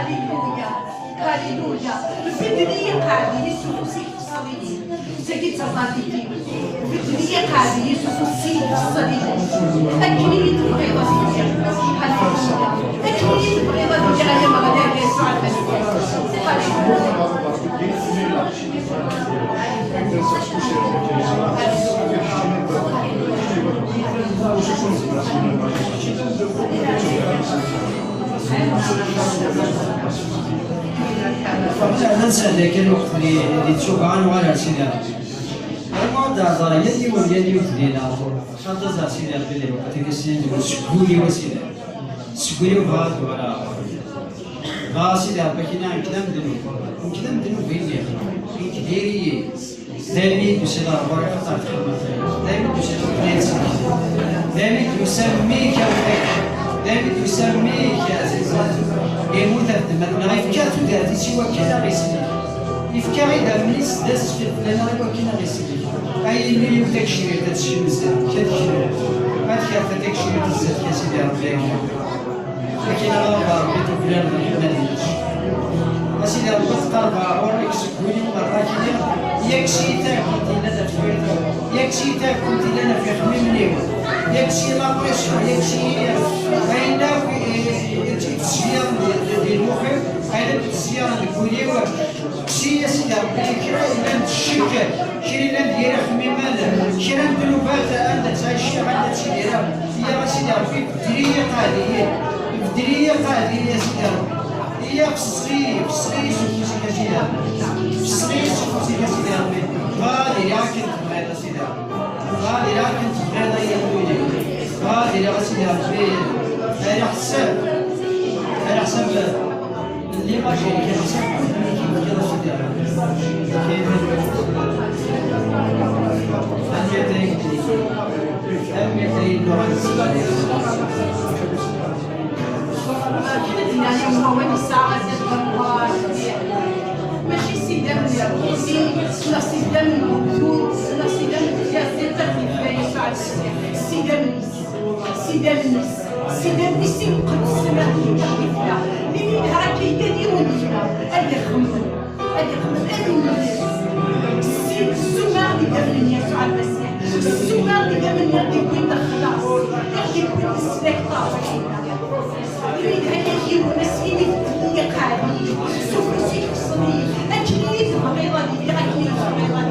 هاليلويا هاليلويا الفدرية قاعدة يسوع في الصليب سكت صلاتي الفدرية قاعدة يسوع في الصليب أكيد بغيضة هاليلويا أكيد بغيضة يا مغنى يسوع المسيح هاليلويا فعلا ننسى ذاك الوقت اللي تشوف عنه على سيدي ربي. الموضوع ضايع يدي واليدي وتدينا. شنطة زار سيدي ربي اللي وقت اللي سيدي سكولي وسيدي. سكولي وهاد ولا. سيدي ربي كنا كلام دنو. كلام دنو بيني. كديري. دايما تسير ربي خطر دايما تسير ناس. دايما يسميك يا دايما يسميك يا عزيزي. يموت مثلا غيفكر تداتي سوى كذا غيسلي يفكر إذا مليس داس في البلان غير كذا غيسلي أي مليون تكشير تشي مزيان كتشير ما تكافى تكشير بزاف يا سيدي ربي لكن أنا ربي تبلان ما نديرش سيدي ربي تقرب وريك سكوني مرة كذا يكشي تاكل لنا في يكشي تاكل لنا في خميم مليون يكشي لا بريسيون يكشي فإنه التسيير ديال المخيم هذا التسيير الكولي كشي يا سيدي ربي كرا إلا الشكل كرا إلا ديال خميمان كرا الذنوبات أنت تعيش عندها تديرها هي سيدي ربي بدرية قادية بدرية قادية يا سيدي ربي هي في الصغير شوفي كثيرا في الصغير شوفي كثيرا ربي غادي لكن تبغيض سيدي ربي غادي لكن تبغيض يا ولدي غادي يا سيدي ربي على حسب اللي ما جاي على حسب كذا سيدي ربي كيف أم يدري اللغة الإسبانية اليوم هو الساعة الدوار ماشي سيدنا يرقصي لا سيدنا موجود لا سيدنا ياسر في يسوع سيدنا يقدس لنا لمين راك يدير ولينا هذا خمم السيد السماء اللي قبل يسوع المسيح السماء اللي قبل يكون الخلاص يكون السلاك طاف يريد أن يجيب مسكين يقعدي سوف يحصني أكيد بغيضة لي أكيد بغيضة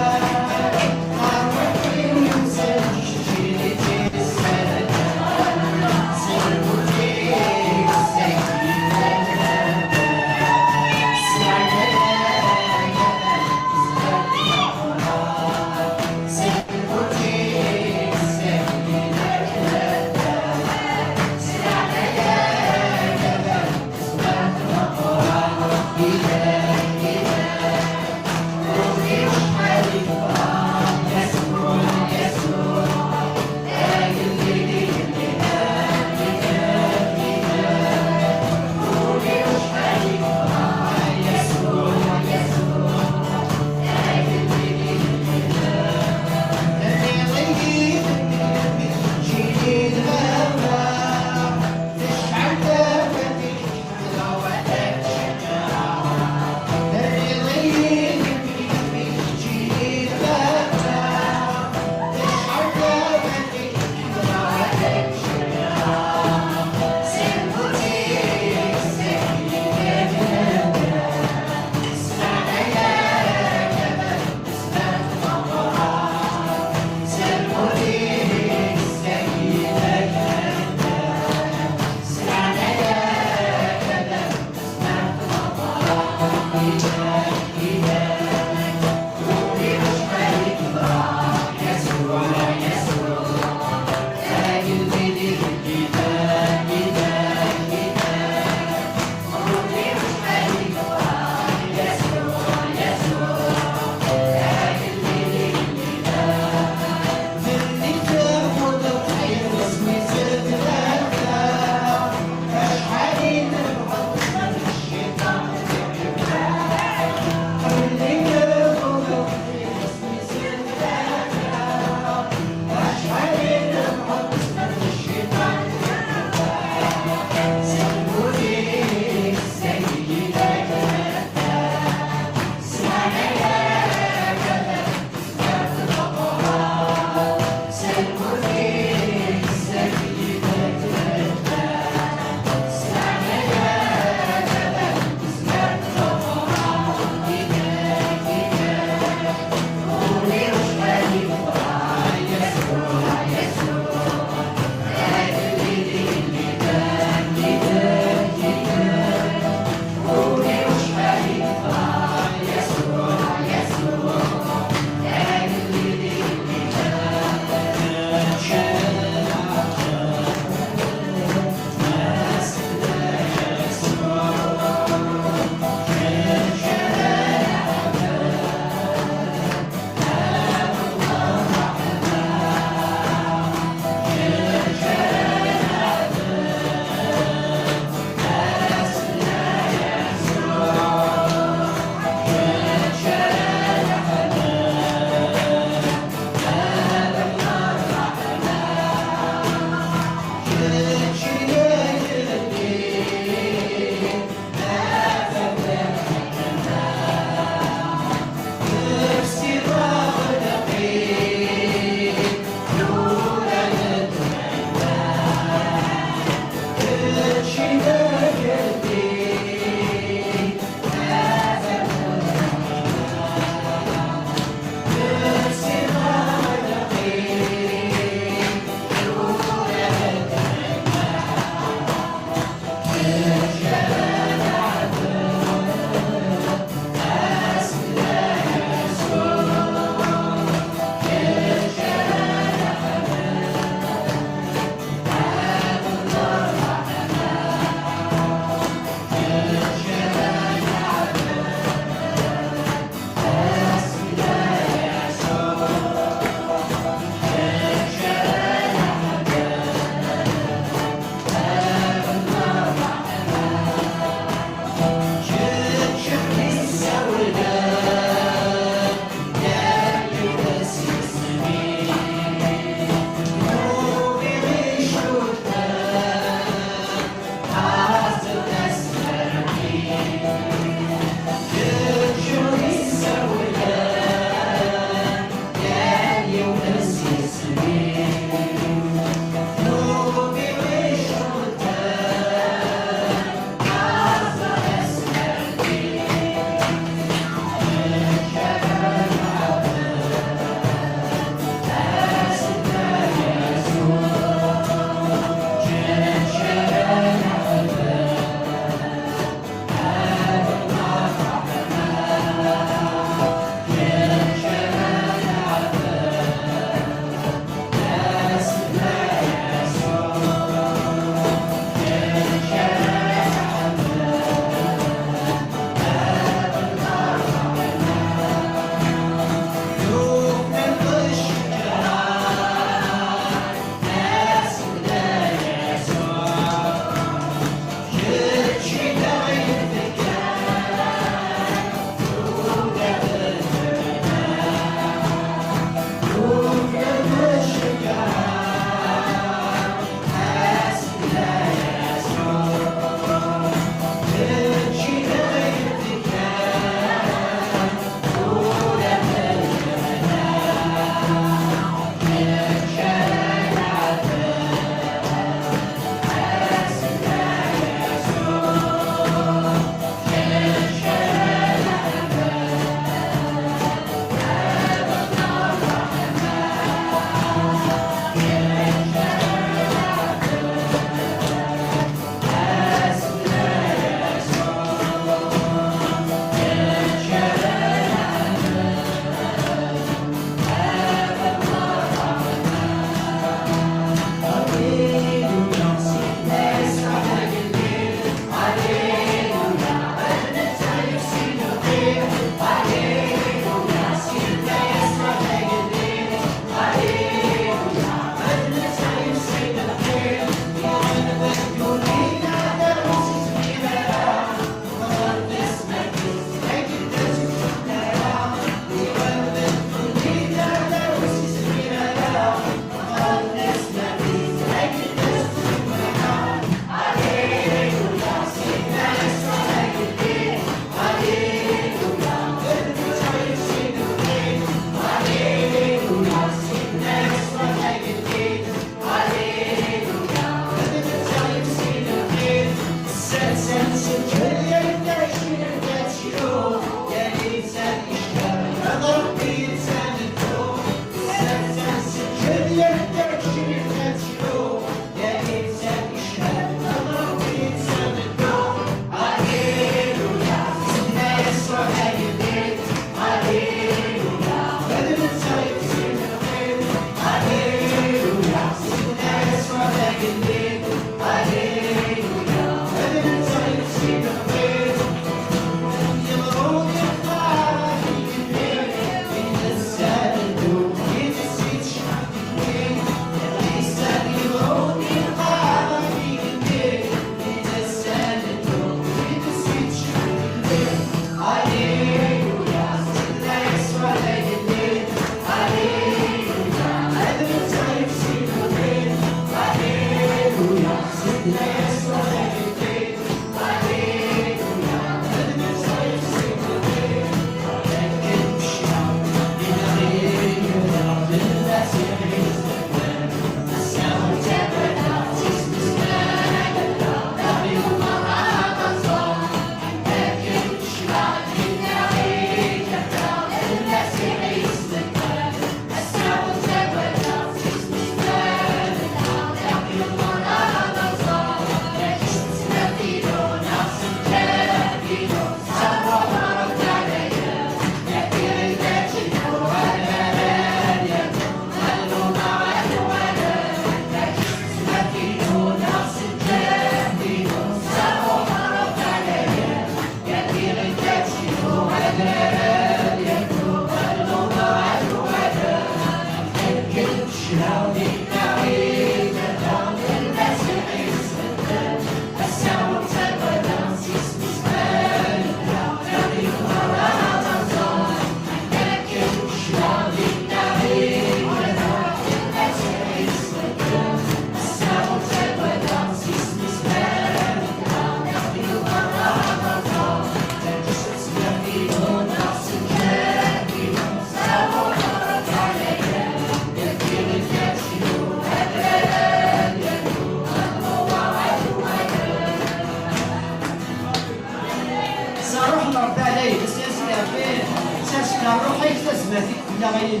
فينا غير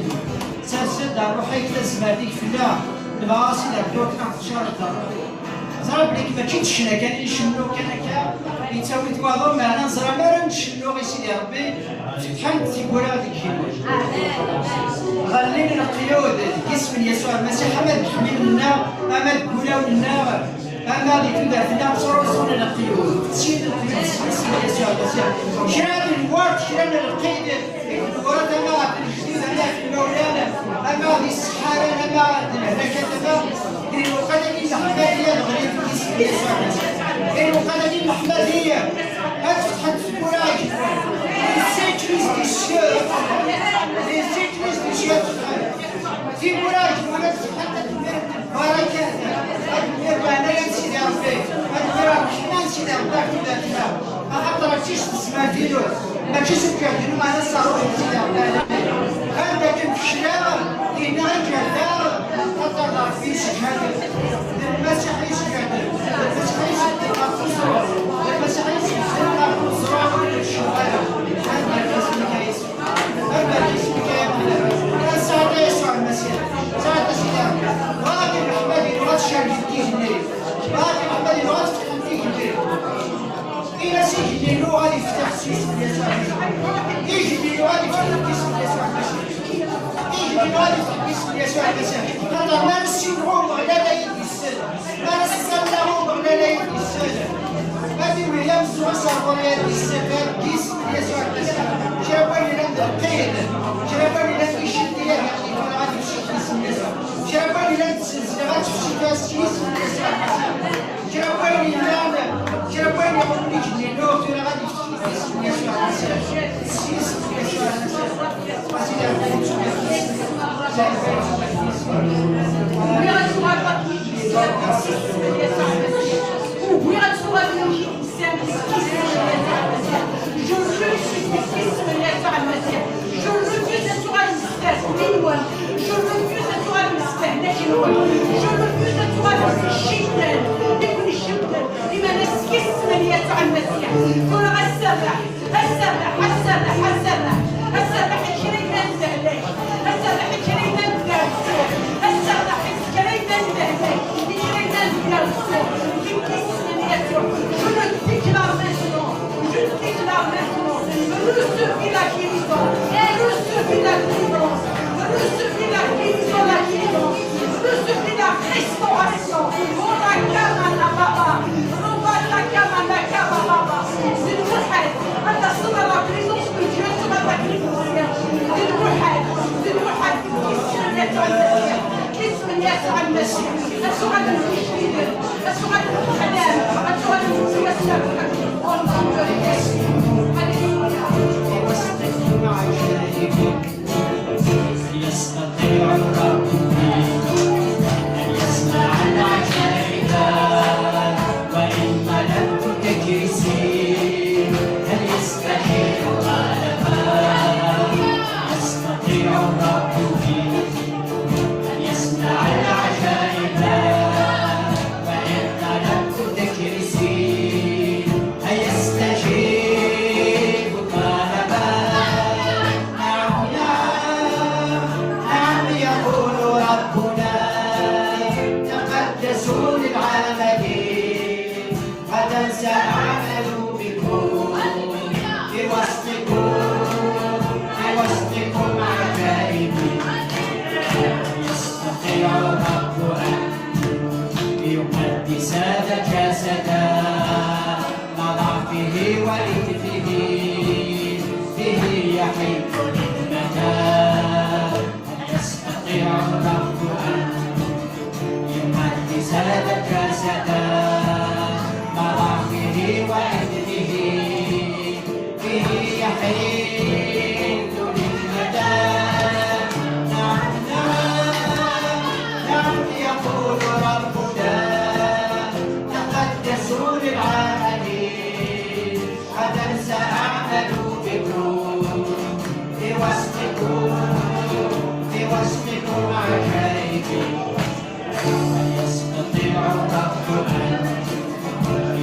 سرسد روحي كذا زماديك فينا الباصي لابدو كنا في شهر زرا بليك ما كيتشنا كان يشنو كان هكا يتساوي تواضع معنا زرا ما راه نشنو غير سيدي ربي فتحان تيقول هذيك الكلمه غنلين القيود جسم يسوع المسيح ما تحمل لنا ما تقولوا لنا أما اللي تبدا في النار صورة القيود تشيل القيود اسم يسوع المسيح شران الورد شران القيد الورد أما الجديد هنا في المولانا أما هذه السحارة أما الكتبة المقدمين المحمدية الغريب في اسم يسوع المسيح المقدمين المحمدية أفتحت الكراج السيكريز بالشيء السيكريز بالشيء في كراج ولا تحدث بركات أدمر بعناية سيدي ربي أدمر الرحمن سيدي ربي في ذاتنا أخطر تيش تسمع دينو ما تيش تكادينو معنا الصاروخ سيدي ربي هذا كان في الشارع دينا الجهداء خطر ربي شهادة المسيح يشهد المسيح يشهد الصراخ المسيح يشهد الصراخ والشهادة هذا اسمك يسوع هذا اسمك يا ابن سعد يسوع المسيح سعد سيدي باقي محمدي لغات شاردين الليل باقي محمدي لغات فتحتين الليل إلى سيجي له غادي يفتح سيسم يسوع يجي له غادي يفتح باسم يسوع المسيح يجي له غادي يفتح باسم يسوع المسيح خاطر ما نسيبهم غدا يدي السنة ما نسلمهم غدا يدي السنة هذه ويلام سوسة غدا يدي السنة باسم يسوع المسيح شرباني لم القيد شرباني لم يشديها يعني غادي يمشي باسم يسوع شرباني لم تسلسل غادي تمشي باسم يسوع المسيح شرباني لم شرباني يقول لك اللي نوت ولا غادي تمشي باسم يسوع المسيح باسم يسوع المسيح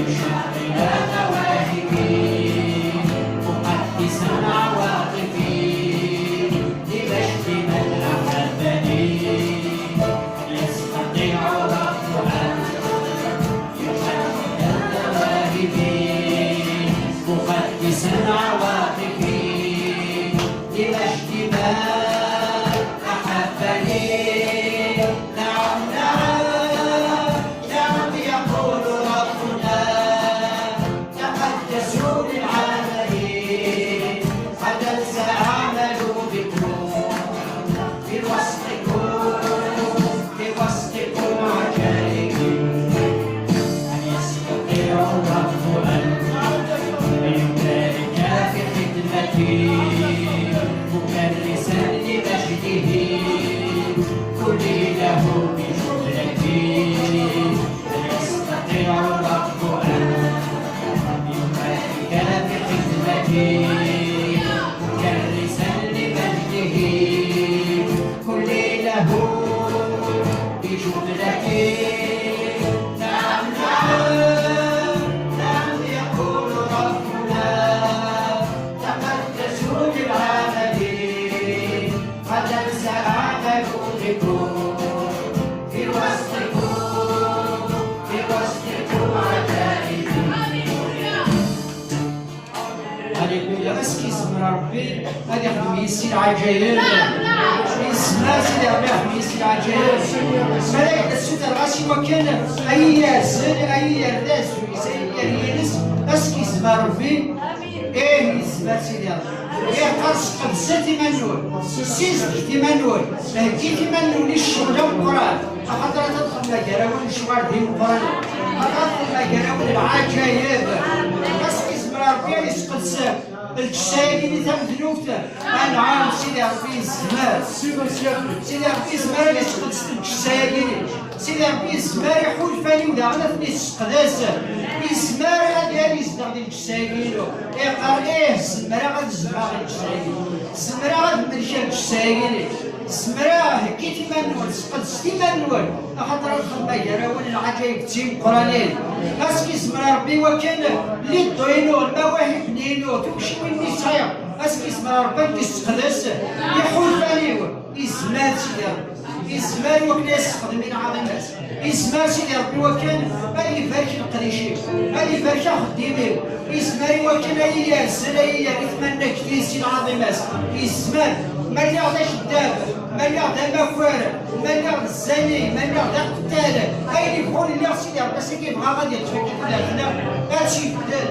يشاء إلى نواهبي مقدسا مخلصا عواطفي لمجد من أحبني. نعم نعم نعم يقول ربنا تقدسوا بالعمل غدا سأعمل بكم في وسطكم عجائب. أن يستطيع الرب أن يبارك في خدمتي مكرسا لمجده كل له بجملتي. أن يستطيع الرب أن يبارك في خدمتي مكرسا لمجده كل له بجملتي. نعم نعم نعم يقول ربنا تقدسوا بالعمل غدا سأعمل بكم في وسطكم عجائب. هللويا. اسكي اسم ربي هذا يخدم يسير عجائب. اسمع سيدي ربي يخدم يسير عجائب. ملائكة السوداء غاسي وكان أي ياسر أي يرداس ويسير يرينس. اسكي اسم ربي إيه يسمع سيدي ربي إيه قرص قدستي منول سيزكتي منول هكيتي منول الشغل والقرآن. خاطر تدخل مجراون الشوار ديال القرآن تدخل مجراون العجائب. اسكي اسم ربي يسقط الجسائي اللي تمدلوفته أنعام سيدي ربي الزمان. سيدي ربي الزمان اللي يسقط الجسائي سيدي ربي الزمان يحول فاني ودا غدا في السقداسة الزمان غادي يزدغ الجسائي يقال إيه الزمرة غادي تزرع الجسائي الزمرة غادي تمرشا الجسائي الزمرة هكيتي منول سقدستي منول خاطر الخدمة يراون العجائب تيم قرانين. اسكي اسم ربي وكان اللي ضينو المواهب نينو تمشي وين صاير. اسكي اسم ربي تستقدس يحول فانيو إزمان سيدي ربي إزمان وكان يستخدم من عظيمات إزمان سيدي ربي وكان أي فرش القريشي أي فرش خديمي إزمان وكان أي ياسر أي يتمنى كثير سيد عظيمات إزمان مليار شداب مليار مفوار مليار الزاني مليار قتال أي اللي يقول لي سيدي ربي سيدي يبغى غادي يتفكك بلا فنا هادشي بدال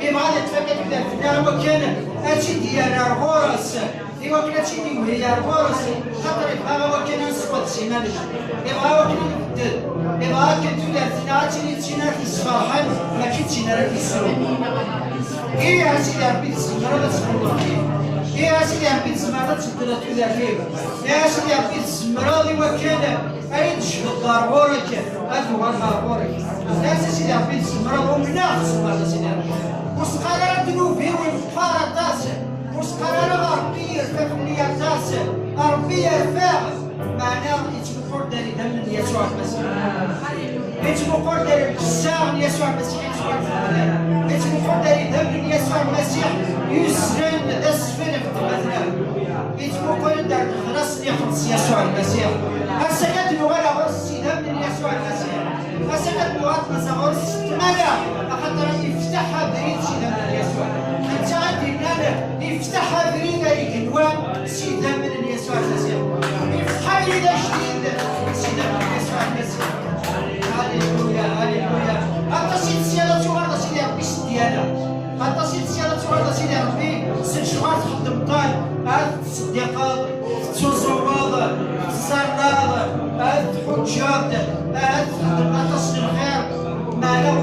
يبغى غادي يتفكك بلا فنا وكان هادشي ديال الغرس إيوا كنا تيدي وهي الغرس خاطر يبغى وكان نسقط سيمانش يبغى وكان يبدل يبغى كان تولي تينا في الصفاحات ما كنتينا راه في السوق. إيه سيدي ربي تسمى راه تسمى يا سيدي ربي تسمى راه تبدل تولي فيه. يا سيدي ربي تسمى راه وكان أي تشهد ضرورك هذا هو ضرورك. يا سيدي ربي تسمى راه ومنا تسمى سيدي ربي وسقى راه ذنوبي والفار تاسع وسقى راه ربي يرفع ليا تاسع ربي يرفع معناه يتبقر داري دم يسوع المسيح يتبقر داري الكسار يسوع المسيح يتبقر داري دم يسوع المسيح يسرن اسفل في الدماغ يتبقر داري الخلاص يخلص يسوع المسيح السكات لغة غرس دم يسوع المسيح السكات لغة غرس ماذا خاطر يفتحها بريد شي دم يسوع انت غادي لنا يفتحها بريد الكنوان شي دم يسوع المسيح يفتحها بريد جديد شي دم يسوع المسيح. هاليلويا هاليلويا. عطاسي السيادة تغرد سيدي ربي سديانا عطاسي السيادة تغرد سيدي ربي ست شهور تخدم طال هاد الصديقات التزوض الزرناض هاد الحجات هاد عطاسي الخير ما لو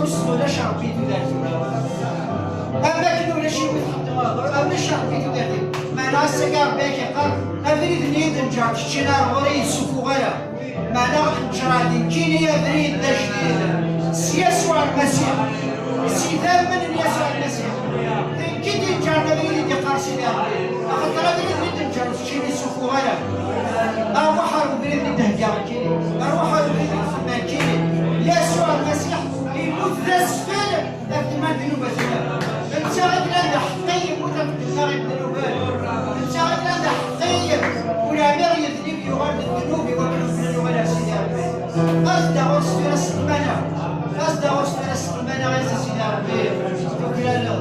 حسن ولا شربي ذاتي أما كنو ولا شي ويتخدم أما شربي ذاتي معنا السكار باكي قال أبريد نيد نجار تشينا غوري يسوفو غير معنا نجرادي كيني أبريد دا جديد يسوع المسيح سيدان من يسوع المسيح كي تنجار أبريد يقار سيدي ربي أخطر أبريد نجار تشيني يسوفو غير أروح أبريد ندهجار كيني أروح أبريد نفهمان كيني يسوع المسيح يموت ذا سفل أكتما ذنوبتنا انت غادي حقي يموت أكتما ذنوبات انت غادي حقي ولا مغي يذنب يغاد الذنوب وكل ولا سيدي ربي قصد غرس في راس المنع قصد غرس في راس المنع يا سيدي ربي شكرا له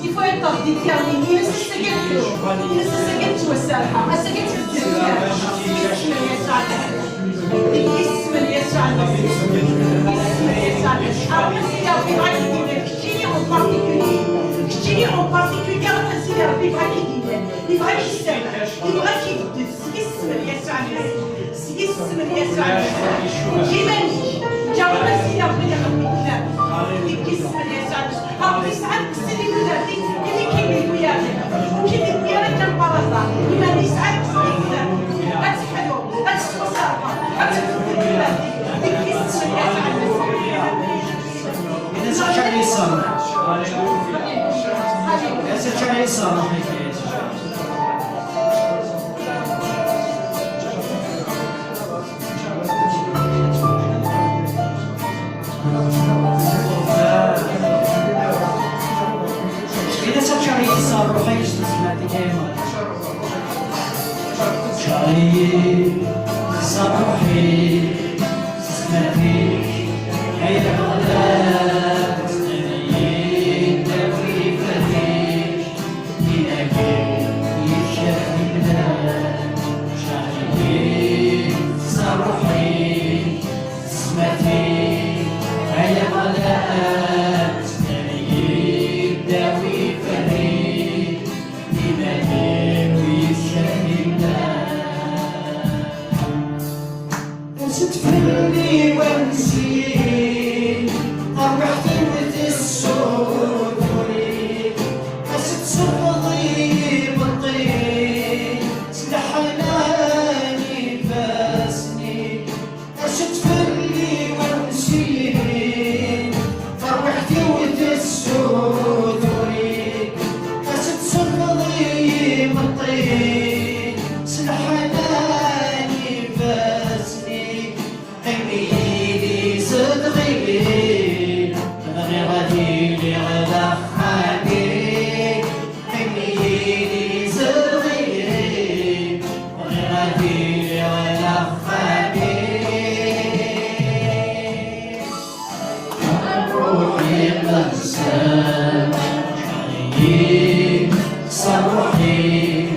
Il faut être déterminé, نسسكت توسعها، أسكت الدنيا، اسم يسوع اسم يسوع اسم يسوع. Après c'est la vie qui en particulier, qui en particulier c'est la vie qui s'aime, qui اسم يسوع اسم يسوع جيماني جاوبنا سيدي ربي الكلام باسم يسوع. ربي ساعات كسلي ولادي اللي كيبيعوا ياك وكيبيعوا ياك كان براسا لما ساعات كسلي ولادي غتحلو غتتوصافا غتفضل ولادي باسم يسوع. إذا سألت الصلاة إذا سألت الصلاة روحي سمعتي كيما شعري صباحي سمعتيك عيد غداك سنين داوي فهيك يناكي يشافي بلاك شعري صباحي سمعتيك عيد غداك سنين داوي فهيك تفلي ونسي طرحتي وتسود وليك تصفضي بالطين سلحناني فاسني تفلي ونسي طرحتي وتسود وليك تصفضي بالطين سلحناني فاسني حميدي صدقي غير غادي لي غدا خاني حميدي صدقي غير غادي لي غدا خاني روحي قسام شعري صروحي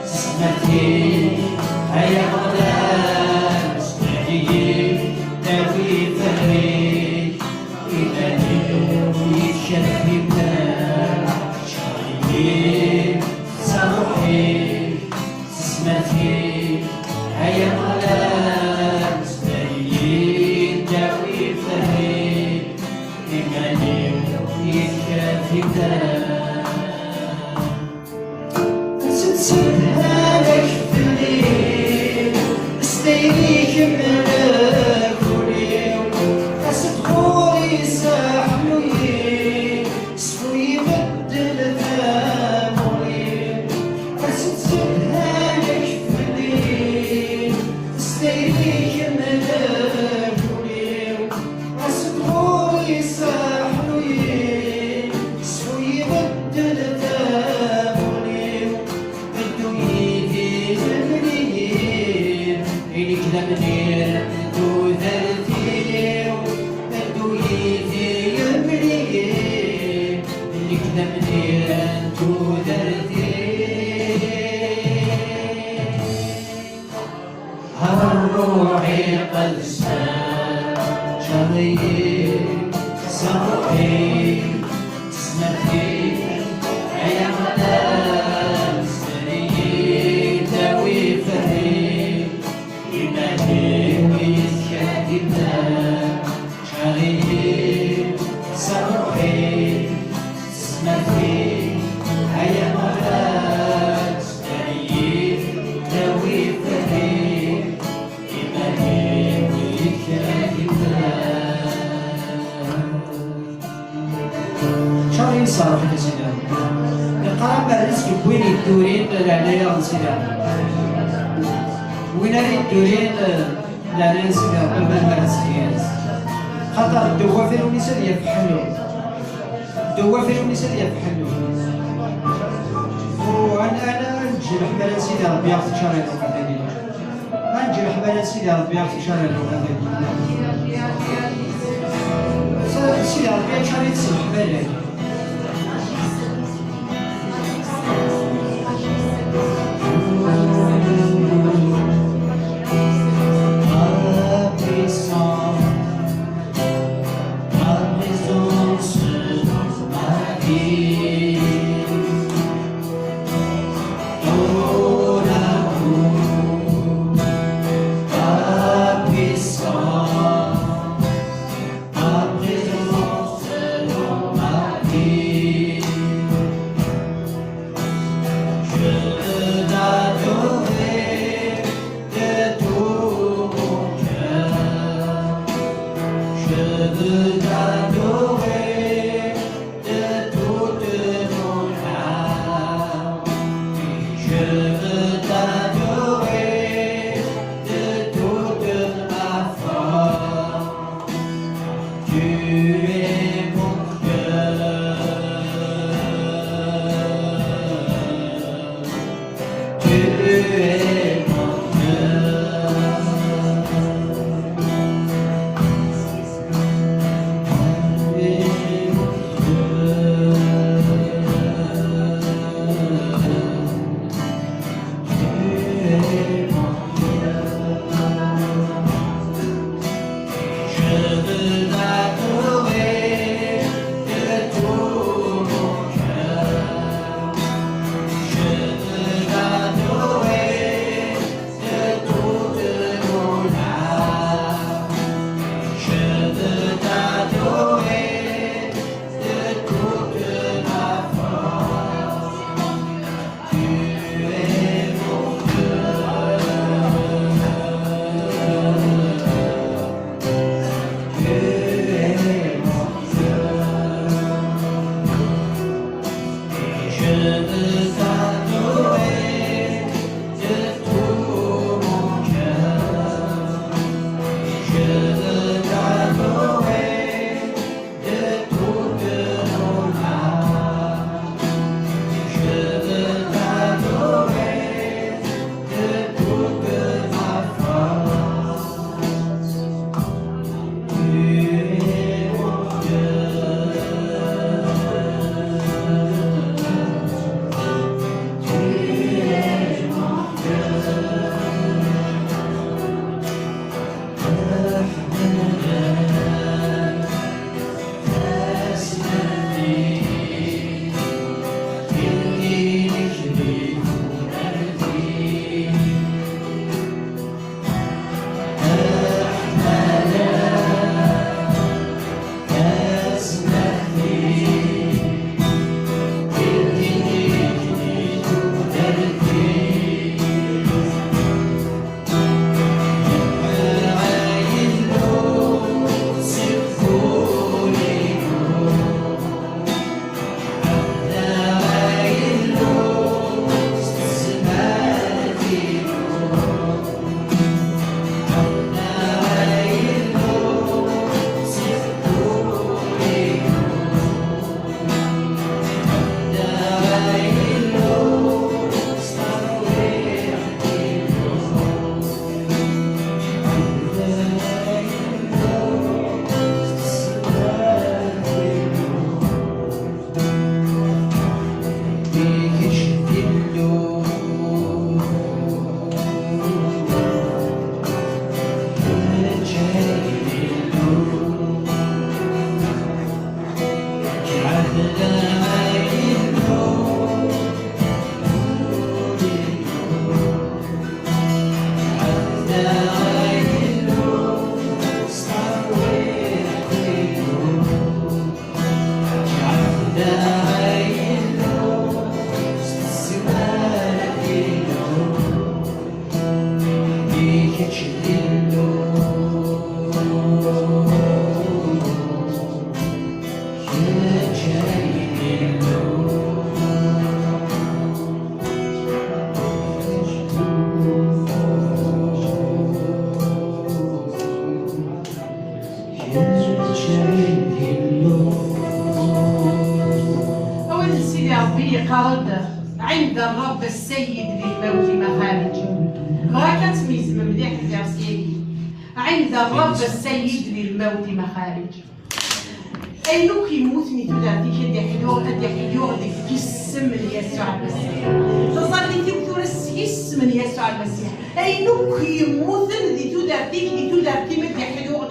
سمعتي هيا غدا داوي فهيك إلهي يشفي بلاك شعري صروحي سمعتي هيا غلات سيد داوي فهيك إلهي يشفي بلاك تنسيها لك في الليل استيريك من روحي قلسان شري صروحي سمعتي عيا غلال سري داوي فهي إيماني ويسكاتي بلاك شري صروحي صارين صاروا في سيدي القرابة الرزق وين يدورين العناية سيدي وين يدورين العناية سيدي المال سيدي خاطر الدوافر والنساء يفحلوا الدوافر والنساء يفحلوا وانا نجرح بلا سيدي ربي يعطيك شر الوقت نجرح بلا سيدي ربي يعطيك شر الوقت سيدي ربي يعطيك شر يتصلح بالك ربي قرد عند الرب السيد للموت مخارج. غا كتميز مليح الدرسية عند الرب السيد للموت مخارج. أينو كيموت ميتو دارتي كدي حيو ديك كيسم من يسوع المسيح. تصلي تيوتو السيس من يسوع المسيح. أينو كيموت ديتو دارتي مدي حيو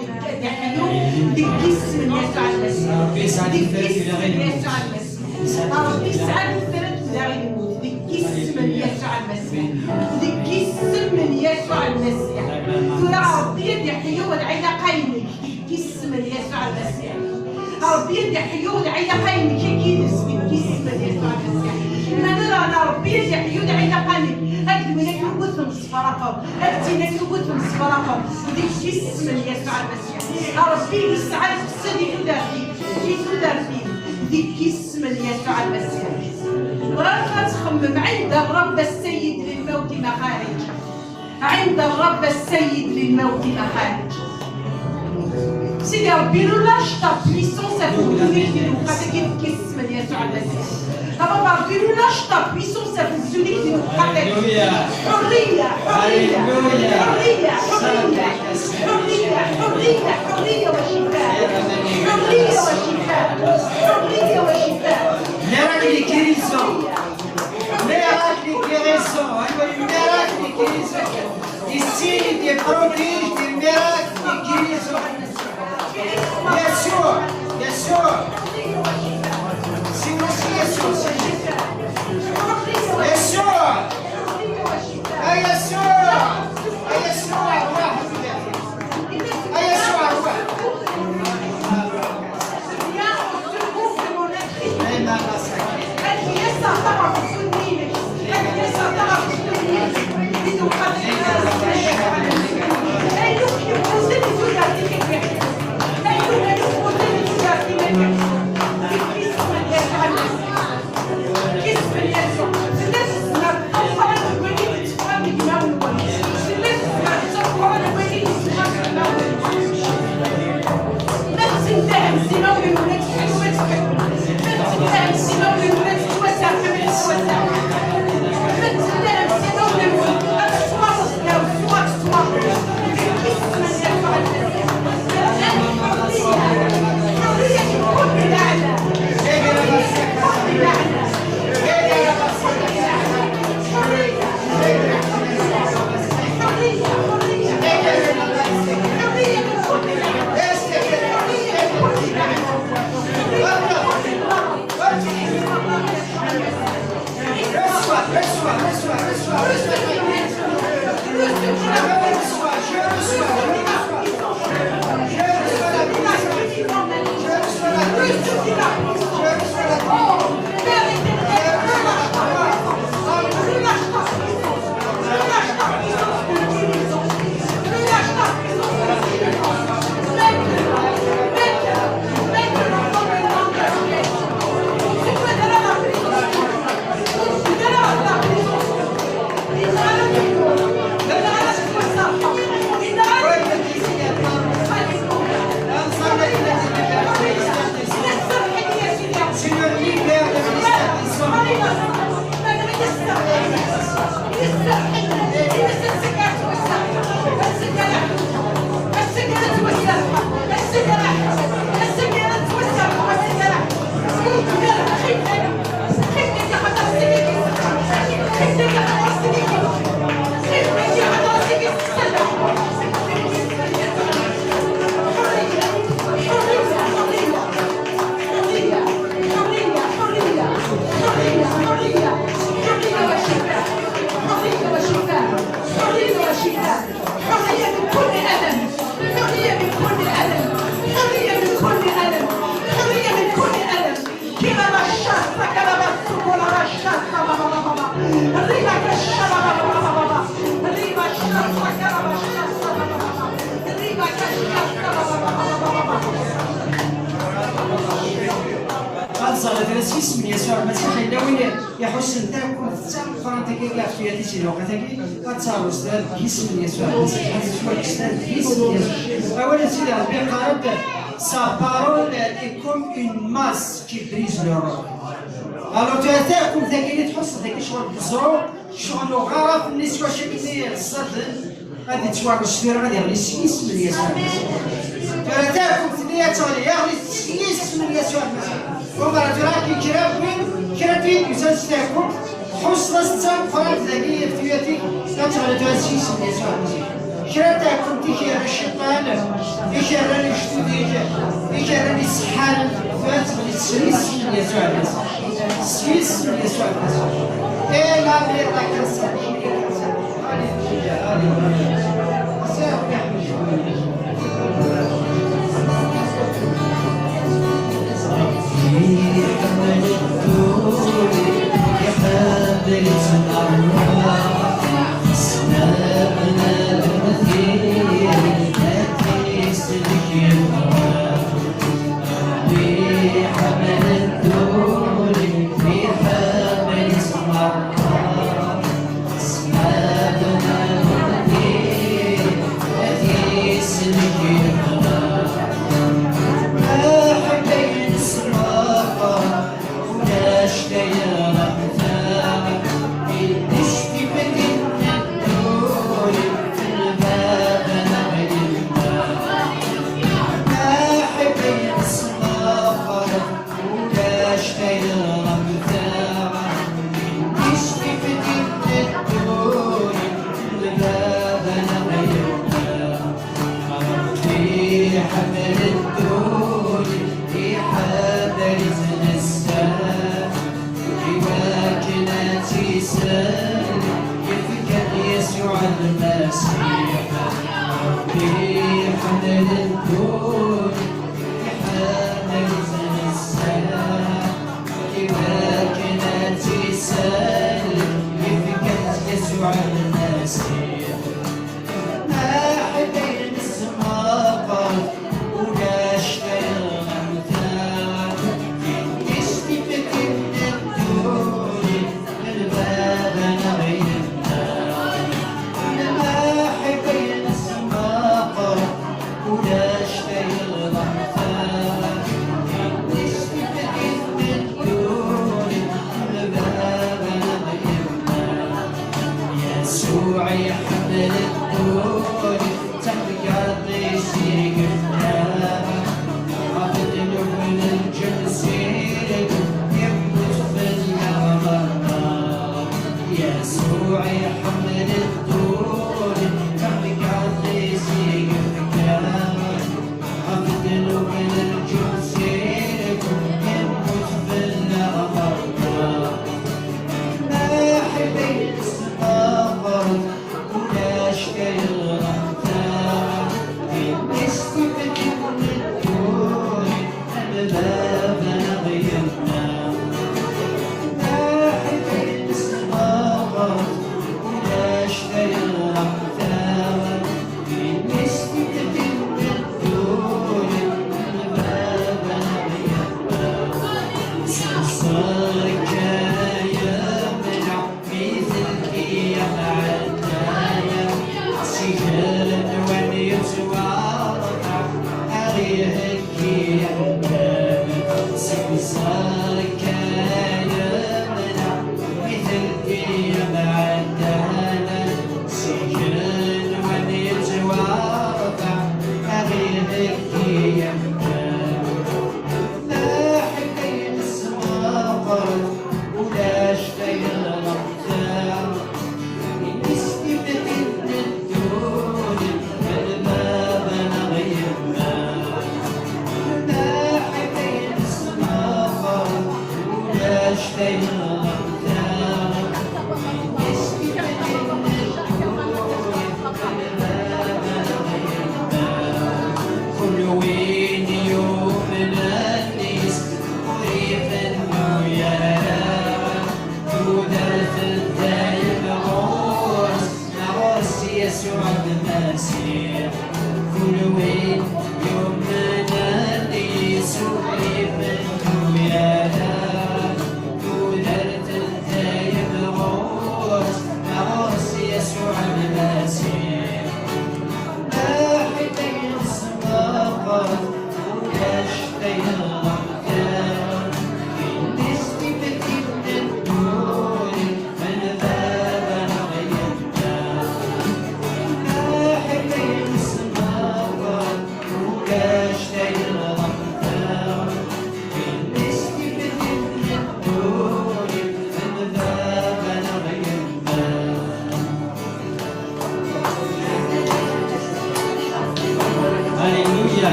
ديك كيسم من يسوع المسيح. ربي يسعد الفرد إلى غير يسوع المسيح. ربي يسعد الفرد إلى غير الموت. ديك كيسم من يسوع المسيح. ديك كيسم من يسوع المسيح. ترى ربي يدي حيو العيلة قايمك. كيسم من يسوع المسيح. ربي يدي حيو العيلة قايمك كيدس كيسم من يسوع المسيح. ما نرى أنا ربي يدي حيو العيلة قايمك. هكذا وين كنقولهم صفراقهم. هكذا كنقولهم صفراقهم. وديك كيسم من يسوع المسيح. ربي يسعد بسدي كدارتي ديك كيسم من يسوع المسيح. وراه تخمم عند الرب السيد للموت مخارج. عند الرب السيد للموت مخارج. سيدي ربي لو لاش تا بويسونس افوكزونيك ديال وقتك كيسم من يسوع المسيح. بابا ربي لو لاش تا بويسونس افوكزونيك ديال وقتك. حرية حرية حرية حرية حرية حرية وشفاء. حرية وشفاء. حرية وشفاء. Miracle guérison. Miracle guérison. Miracle guérison. Des signes, des prodiges, des miracles, des guérisons. Bien sûr, bien sûr. C'est aussi bien sûr. Bien sûr. Bien sûr. Bien sûr. اسم يسوع المسيح يداوي يحسن تاكل فرانتك كاع في هذه الوقت غتصاوب استاذ اسم يسوع المسيح شويه استاذ اسم يسوع اولا سيدي ربي قالت sa parole est comme une masse qui brise le roc. الو تاعكم ثقيلي تحس ذاك شغل الزرو شغل غرف النسوة شكلي الصدر غادي تشوار الشفير غادي يغلي 6 مليون تاعكم ثنية تولي يغلي 6 مليون ومرة تراكي كرابين يسلس تاعكم حصلة 6 فرات ذاكية فتياتي لا تغلي تولي 6 مليون كرا تاعكم تيكير الشيطان يكير لي شتو يكير لي السحال فات لي 6 مليون 6 مليون ايه لا بيضا كنسى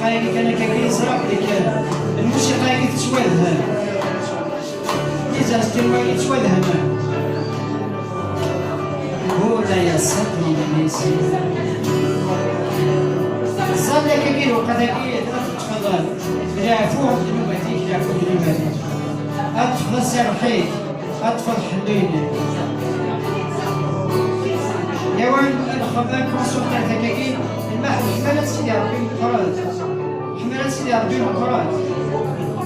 الموسيقى كان كيصرف لك الموسيقى تتوالها إذا استمرت تتوالها هو لا يصدق الناس صار لك كيلو قداكي تفضل يعرفوهم دلوقتي يعرفوا دلوقتي أطفال السرحيد أطفال حلين يا وين الخبر كونسوم تاع تكاكي حملات سيدي ربي القرات حملات سيدي ربي القرات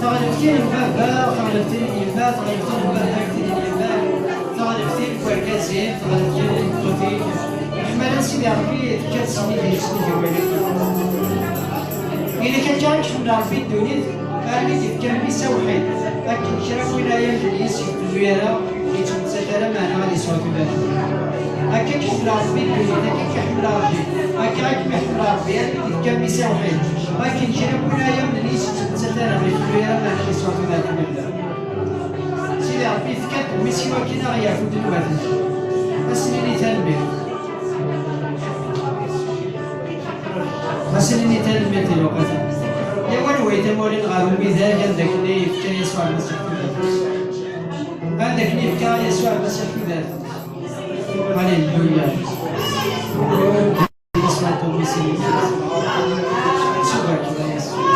تغلبتين الباب تغلبتين اليمات تغلبتين الباب تغلبتين اليمات تغلبتين الكواركازين تغلبتين الكوتين حملات سيدي ربي كتسني في سني إذا كان جاك حمل ربي الدنيا أرمي كان بيسا وحيد لكن شرف ولاية الجليس في الزيارة يتمسكر معنا غادي يسوى في بالك هكاك حمل ربي الدنيا هكاك حمل ربي هكاك حمل ربي كان بيسا وحيد لكن شرف ولاية من الجليس يتمسكر معنا غادي يسوى في بالك سيدي ربي فكات ويسي وكينا غيعفو دلوقتي أسنيني تنبيه أسنيني تنبيه دلوقتي يا ولوي تمورين غارو المثال عندك اللي يفكر يسوع المسيح عندك اللي يفكر يسوع المسيح هللويا نسمع توميسي سبحانك يا يسوع